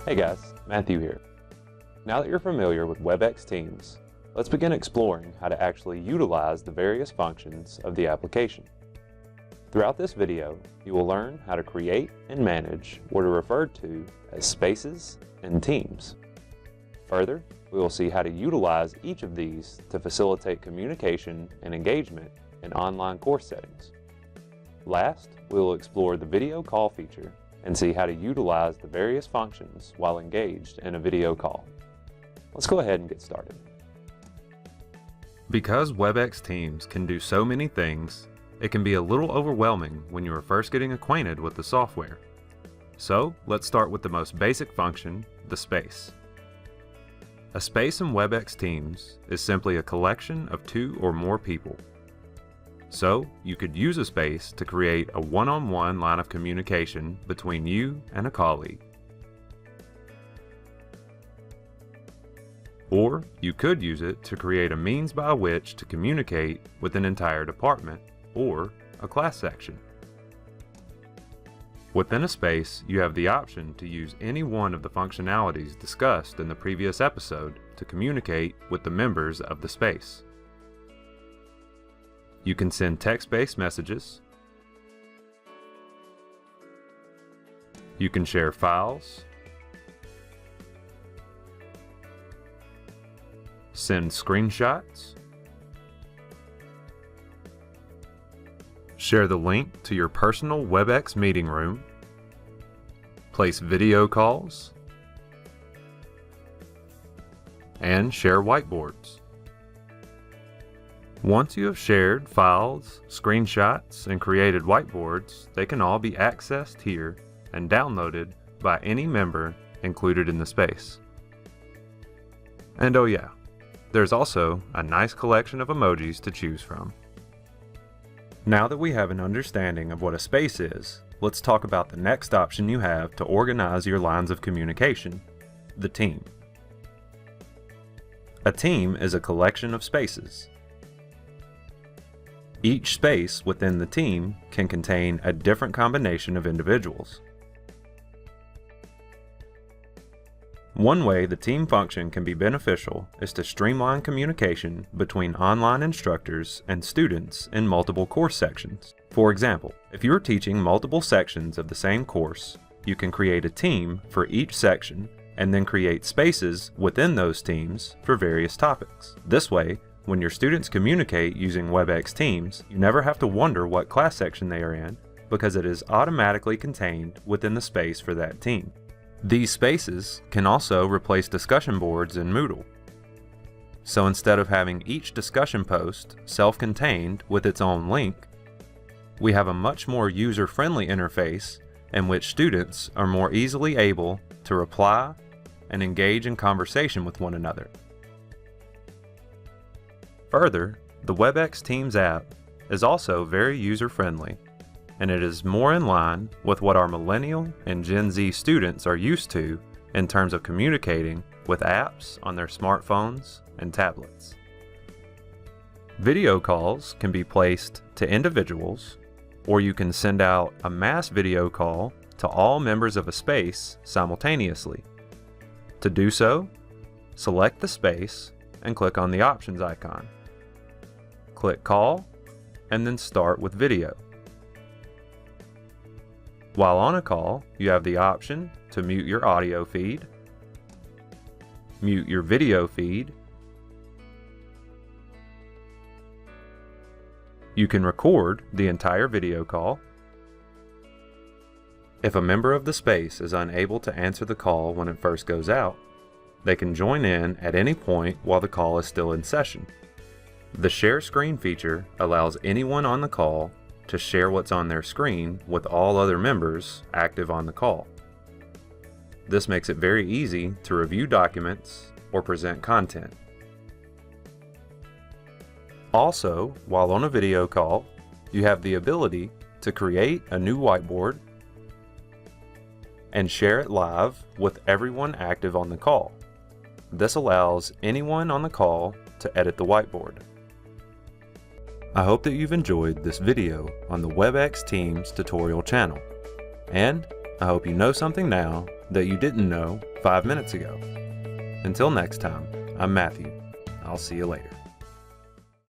Hey guys, Matthew here. Now that you're familiar with WebEx Teams, let's begin exploring how to actually utilize the various functions of the application. Throughout this video, you will learn how to create and manage what are referred to as spaces and teams. Further, we will see how to utilize each of these to facilitate communication and engagement in online course settings. Last, we will explore the video call feature and see how to utilize the various functions while engaged in a video call. Let's go ahead and get started. Because WebEx Teams can do so many things, it can be a little overwhelming when you are first getting acquainted with the software. So let's start with the most basic function, the space. A space in WebEx Teams is simply a collection of two or more people. So you could use a space to create a one-on-one line of communication between you and a colleague. Or you could use it to create a means by which to communicate with an entire department or a class section. Within a space, you have the option to use any one of the functionalities discussed in the previous episode to communicate with the members of the space. You can send text-based messages. You can share files, send screenshots, share the link to your personal WebEx meeting room, place video calls, and share whiteboards. Once you have shared files, screenshots, and created whiteboards, they can all be accessed here and downloaded by any member included in the space. And oh yeah, there's also a nice collection of emojis to choose from. Now that we have an understanding of what a space is, let's talk about the next option you have to organize your lines of communication, the team. A team is a collection of spaces. Each space within the team can contain a different combination of individuals. One way the team function can be beneficial is to streamline communication between online instructors and students in multiple course sections. For example, if you are teaching multiple sections of the same course, you can create a team for each section and then create spaces within those teams for various topics. This way, when your students communicate using WebEx Teams, you never have to wonder what class section they are in because it is automatically contained within the space for that team. These spaces can also replace discussion boards in Moodle. So instead of having each discussion post self-contained with its own link, we have a much more user-friendly interface in which students are more easily able to reply and engage in conversation with one another. Further, the WebEx Teams app is also very user-friendly, and it is more in line with what our Millennial and Gen Z students are used to in terms of communicating with apps on their smartphones and tablets. Video calls can be placed to individuals, or you can send out a mass video call to all members of a space simultaneously. To do so, select the space and click on the options icon. Click Call, and then Start with Video. While on a call, you have the option to mute your audio feed, mute your video feed. You can record the entire video call. If a member of the space is unable to answer the call when it first goes out, they can join in at any point while the call is still in session. The Share Screen feature allows anyone on the call to share what's on their screen with all other members active on the call. This makes it very easy to review documents or present content. Also, while on a video call, you have the ability to create a new whiteboard and share it live with everyone active on the call. This allows anyone on the call to edit the whiteboard. I hope that you've enjoyed this video on the WebEx Teams tutorial channel, and I hope you know something now that you didn't know 5 minutes ago. Until next time, I'm Matthew. I'll see you later.